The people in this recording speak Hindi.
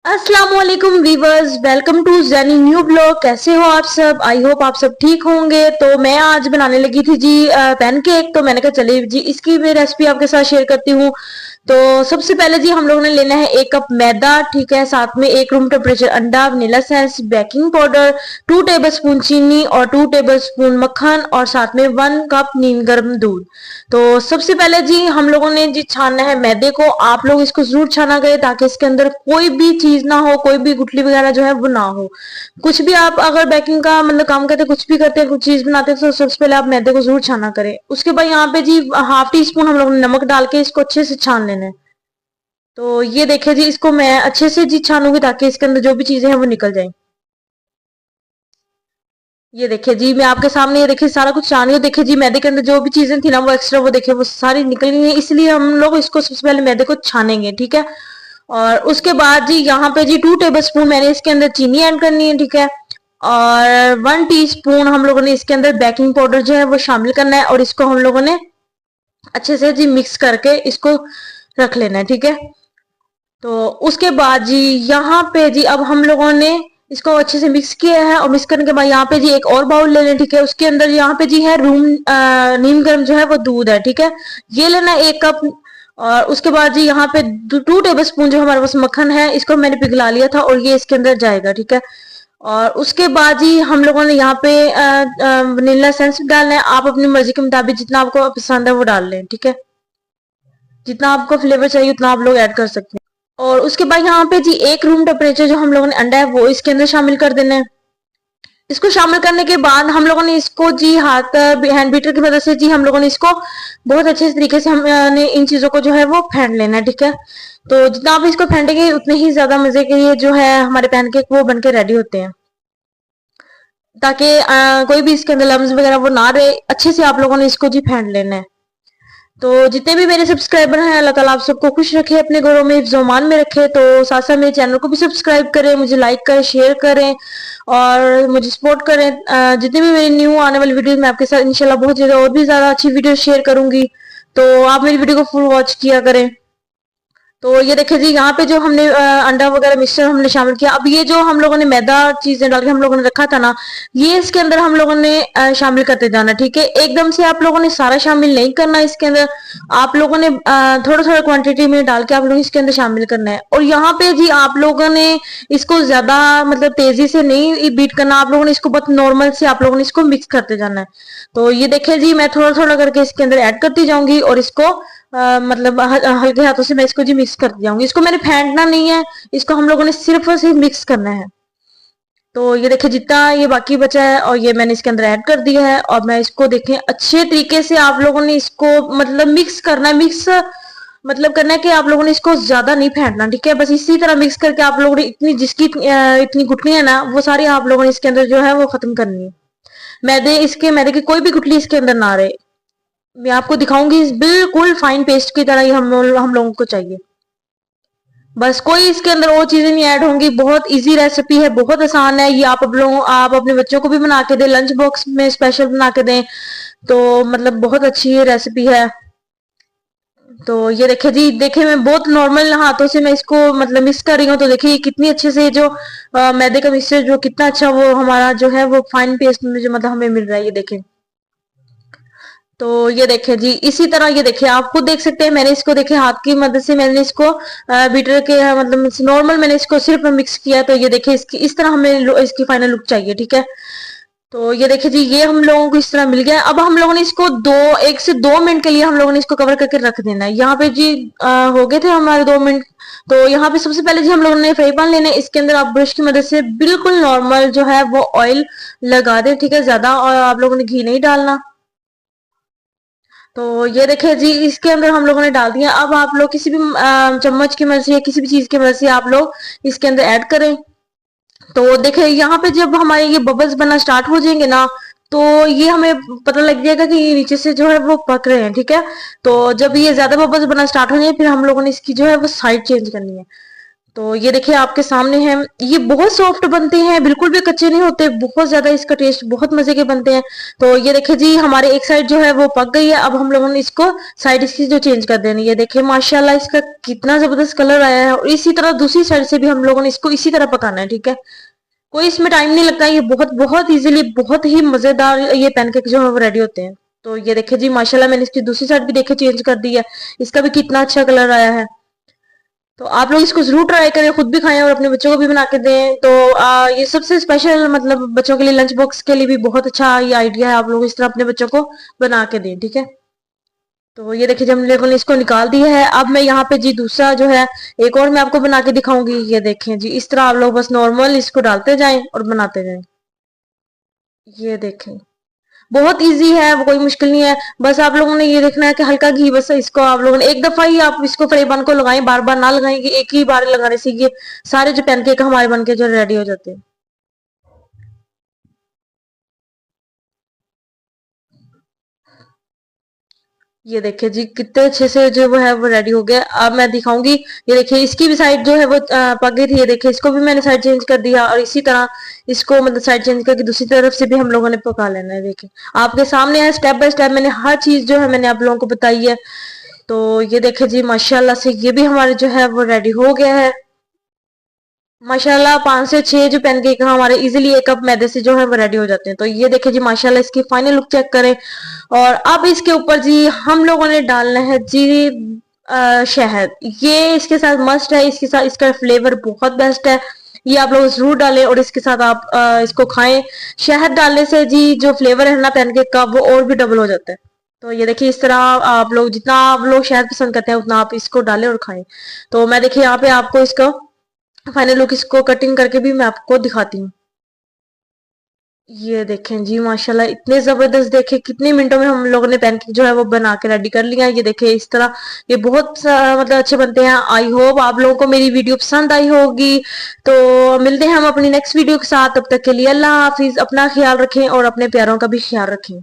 अस्सलाम वालेकुम viewers, welcome to Zeni new blog. कैसे हो आप सब? आई होप आप सब ठीक होंगे। तो मैं आज बनाने लगी थी जी पैनकेक। तो मैंने कहा चलिए जी इसकी मैं रेसिपी आपके साथ शेयर करती हूँ। तो सबसे पहले जी हम लोगों ने लेना है 1 कप मैदा, ठीक है। साथ में 1 रूम टेम्परेचर अंडा, vanilla essence, baking powder, 2 tablespoon चीनी और 2 टेबलस्पून मक्खन और साथ में 1 कप नीम गर्म दूध। तो सबसे पहले जी हम लोगों ने जी छानना है मैदे को। आप लोग इसको जरूर छाना करें ताकि इसके अंदर कोई भी चीज ना हो, कोई भी गुठली वगैरह जो है वो ना हो। कुछ भी आप अगर बेकिंग का मतलब काम करते हैं, कुछ भी करते हैं, कुछ चीज बनाते हैं, तो सबसे पहले आप मैदे को जरूर छाना करें। उसके बाद यहाँ पे जी हाफ टी स्पून हम लोगों ने नमक डाल के इसको अच्छे से छान लेना है। तो ये देखिए जी, इसको मैं अच्छे से जी छानूंगी ताकि इसके अंदर जो भी चीजें हैं वो निकल जाए। ये देखिए जी, मैं आपके सामने ये देखिए सारा कुछ छान रही हूँ। देखिए जी मैदे के अंदर जो भी चीजें थी ना वो एक्स्ट्रा, वो देखिए वो सारी निकल गई है। इसलिए हम लोग इसको सबसे पहले मैदे को छानेंगे, ठीक है। और उसके बाद जी यहाँ पे जी 2 टेबलस्पून मैंने इसके अंदर चीनी ऐड करनी है, ठीक है। और 1 टीस्पून हम लोगों ने इसके अंदर बेकिंग पाउडर जो है वो शामिल करना है और इसको हम लोगों ने अच्छे से जी मिक्स करके इसको रख लेना है, ठीक है। तो उसके बाद जी यहाँ पे जी अब हम लोगों ने इसको अच्छे से मिक्स किया है और मिक्स करने के बाद यहाँ पे जी एक और बाउल ले लें, ठीक है। उसके अंदर यहाँ पे जी है नीम गर्म जो है वो दूध है, ठीक है। ये लेना 1 कप। और उसके बाद जी यहाँ पे 2 टेबलस्पून जो हमारे पास मक्खन है इसको मैंने पिघला लिया था और ये इसके अंदर जाएगा, ठीक है। और उसके बाद जी हम लोगों ने यहाँ पे वनीला एसेंस डालना है। आप अपनी मर्जी के मुताबिक जितना आपको पसंद है वो डाल लें, ठीक है। जितना आपको फ्लेवर चाहिए उतना आप लोग ऐड कर सकते हैं। और उसके बाद यहाँ पे जी 1 रूम टेम्परेचर जो हम लोगों ने अंडा है वो इसके अंदर शामिल कर देना है। इसको शामिल करने के बाद हम लोगों ने इसको जी हाथ हैंड बीटर की मदद से जी हम लोगों ने इसको बहुत अच्छे तरीके से हमने इन चीजों को जो है वो फेंट लेना है, ठीक है। तो जितना आप इसको फेंटेंगे उतने ही ज्यादा मजे के ये जो है हमारे पैनकेक वो बनके रेडी होते हैं। ताकि कोई भी इसके अंदर लम्स वगैरह वो ना रहे, अच्छे से आप लोगों ने इसको जी फेंट लेना है। तो जितने भी मेरे सब्सक्राइबर हैं, अल्लाह ताला आप सबको खुश रखे, अपने घरों में हिफ्ज़-ओ-मान में रखे। तो साथ साथ मेरे चैनल को भी सब्सक्राइब करें, मुझे लाइक करें, शेयर करें और मुझे सपोर्ट करें। जितने भी मेरी न्यू आने वाली वीडियो मैं आपके साथ इंशाल्लाह बहुत ज़्यादा और भी ज़्यादा अच्छी वीडियो शेयर करूंगी। तो आप मेरी वीडियो को फुल वॉच किया करें। तो ये देखिए जी यहाँ पे जो हमने अंडा वगैरह मिक्सचर हमने शामिल किया। अब ये जो हम लोगों ने मैदा चीजें डाल के हम लोगों ने रखा था ना, ये इसके अंदर हम लोगों ने शामिल करते जाना, ठीक है। एकदम से आप लोगों ने सारा शामिल नहीं करना इसके अंदर। आप लोगों ने थोड़ा थोड़ा क्वांटिटी में डाल के आप लोग इसके अंदर शामिल करना है। और यहाँ पे जी आप लोगों ने इसको ज्यादा मतलब तेजी से नहीं बीट करना, आप लोगों ने इसको बहुत नॉर्मल से आप लोगों ने इसको मिक्स करते जाना है। तो ये देखिए जी मैं थोड़ा थोड़ा करके इसके अंदर ऐड करती जाऊंगी और इसको मतलब हल्के हाथों से मैं इसको जी मिक्स कर जाऊंगी। इसको मैंने फेंटना नहीं है, इसको हम लोगों ने सिर्फ और सिर्फ मिक्स करना है। तो ये देखिए जितना ये बाकी बचा है और ये मैंने इसके अंदर ऐड कर दिया है और मैं इसको देखें अच्छे तरीके से आप लोगों ने इसको मतलब मिक्स करना है। मिक्स मतलब करना है कि आप लोगों ने इसको ज्यादा नहीं फेंटना, ठीक है। बस इसी तरह मिक्स करके आप लोगों ने इतनी जिसकी इतनी गुठली है ना वो सारी आप लोगों ने इसके अंदर जो है वो खत्म करनी है। मैदे की कोई भी गुठली इसके अंदर ना रहे। मैं आपको दिखाऊंगी, बिल्कुल फाइन पेस्ट की तरह ही हम लोगों को चाहिए। बस कोई इसके अंदर और चीजें नहीं ऐड होंगी। बहुत इजी रेसिपी है, बहुत आसान है ये। आप अपने बच्चों को भी बना के दें, लंच बॉक्स में स्पेशल बना के दें। तो मतलब बहुत अच्छी ये रेसिपी है। तो ये देखिए जी, देखिए मैं बहुत नॉर्मल हाथों से मैं इसको मतलब मिक्स कर रही हूँ। तो देखिए कितनी अच्छे से जो मैदे का मिक्सचर जो कितना अच्छा वो हमारा जो है वो फाइन पेस्ट में जो मतलब हमें मिल रहा है, ये देखें। तो ये देखिए जी इसी तरह ये देखिए आप खुद देख सकते हैं। मैंने इसको देखिए हाथ की मदद से मैंने इसको बीटर के मतलब नॉर्मल मैंने इसको सिर्फ मिक्स किया। तो ये देखिए इसकी इस तरह हमें इसकी फाइनल लुक चाहिए, ठीक है। तो ये देखिए जी ये हम लोगों को इस तरह मिल गया। अब हम लोगों ने इसको 1 से 2 मिनट के लिए हम लोगों ने इसको कवर करके रख देना है। यहाँ पे जी हो गए थे हमारे 2 मिनट। तो यहाँ पे सबसे पहले जी हम लोगों ने फ्राई पैन लेना है। इसके अंदर आप ब्रश की मदद से बिल्कुल नॉर्मल जो है वो ऑयल लगा दें, ठीक है। ज्यादा और आप लोगों ने घी नहीं डालना। तो ये देखिए जी इसके अंदर हम लोगों ने डाल दिया। अब आप लोग किसी भी चम्मच की मदद से या किसी भी चीज की मदद से आप लोग इसके अंदर ऐड करें। तो देखिए यहाँ पे जब हमारे ये बबल्स बनना स्टार्ट हो जाएंगे ना, तो ये हमें पता लग जाएगा कि ये नीचे से जो है वो पक रहे हैं, ठीक है। तो जब ये ज्यादा बबल्स बनना स्टार्ट हो जाए फिर हम लोगों ने इसकी जो है वो साइड चेंज करनी है। तो ये देखिए आपके सामने है, ये बहुत सॉफ्ट बनते हैं, बिल्कुल भी कच्चे नहीं होते, बहुत ज्यादा इसका टेस्ट बहुत मजे के बनते हैं। तो ये देखिए जी हमारे एक साइड जो है वो पक गई है, अब हम लोगों ने इसको साइड इसकी जो चेंज कर देनी है। ये देखिए माशाल्लाह इसका कितना जबरदस्त कलर आया है, और इसी तरह दूसरी साइड से भी हम लोगों ने इसको इसी तरह पकाना है, ठीक है। कोई इसमें टाइम नहीं लगता, ये बहुत बहुत इजीली बहुत ही मजेदार ये पैनकेक जो है वो रेडी होते हैं। तो ये देखिए जी माशाल्लाह मैंने इसकी दूसरी साइड भी देखे चेंज कर दी है, इसका भी कितना अच्छा कलर आया है। तो आप लोग इसको जरूर ट्राई करें, खुद भी खाएं और अपने बच्चों को भी बना के दें। तो ये सबसे स्पेशल मतलब बच्चों के लिए लंच बॉक्स के लिए भी बहुत अच्छा ये आइडिया है, आप लोग इस तरह अपने बच्चों को बना के दें, ठीक है। तो ये देखिए जब हम लोगों ने इसको निकाल दिया है, अब मैं यहाँ पे जी दूसरा जो है एक और मैं आपको बना के दिखाऊंगी। ये देखें जी इस तरह आप लोग बस नॉर्मल इसको डालते जाएं और बनाते जाएं। ये देखें बहुत इजी है, वो कोई मुश्किल नहीं है। बस आप लोगों ने ये देखना है कि हल्का घी, बस इसको आप लोगों ने एक दफा ही आप इसको फ्राई पैन को लगाएं, बार बार ना लगाएं कि एक ही बार लगाने से ये सारे जो पैनकेक हमारे बनके जो रेडी हो जाते हैं। ये देखिए जी कितने अच्छे से जो वो है वो रेडी हो गया। अब मैं दिखाऊंगी, ये देखिए इसकी भी साइड जो है वो पक गई थी। ये देखिए इसको भी मैंने साइड चेंज कर दिया, और इसी तरह इसको मतलब साइड चेंज करके दूसरी तरफ से भी हम लोगों ने पका लेना है। देखिए आपके सामने है, स्टेप बाय स्टेप मैंने हर चीज जो है मैंने आप लोगों को बताई है। तो ये देखिए जी माशाल्लाह से ये भी हमारे जो है वो रेडी हो गया है। माशाल्लाह 5 से 6 जो पैनकेक हमारे इजीली एक कप मैदे से जो है वो रेडी हो जाते हैं। तो ये देखिए जी माशाल्लाह इसकी फाइनल लुक चेक करें। और अब इसके ऊपर जी हम लोगों ने डालना है जी शहद। ये इसके साथ मस्ट है, इसके साथ इसका फ्लेवर बहुत बेस्ट है, ये आप लोग जरूर डालें और इसके साथ आप इसको खाएं। शहद डालने से जी जो फ्लेवर है ना पैनकेक का वो और भी डबल हो जाता है। तो ये देखिए इस तरह आप लोग जितना आप लोग शहद पसंद करते हैं उतना आप इसको डालें और खाएं। तो मैं देखिए यहाँ पे आपको इसका फाइनल लुक इसको कटिंग करके भी मैं आपको दिखाती हूँ। ये देखें जी माशाल्लाह इतने जबरदस्त, देखे कितने मिनटों में हम लोगों ने पैनकेक जो है वो बना के रेडी कर लिया। ये देखिए इस तरह ये बहुत मतलब अच्छे बनते हैं। आई होप आप लोगों को मेरी वीडियो पसंद आई होगी। तो मिलते हैं हम अपनी नेक्स्ट वीडियो के साथ, तब तक के लिए अल्लाह हाफिज, अपना ख्याल रखें और अपने प्यारों का भी ख्याल रखें।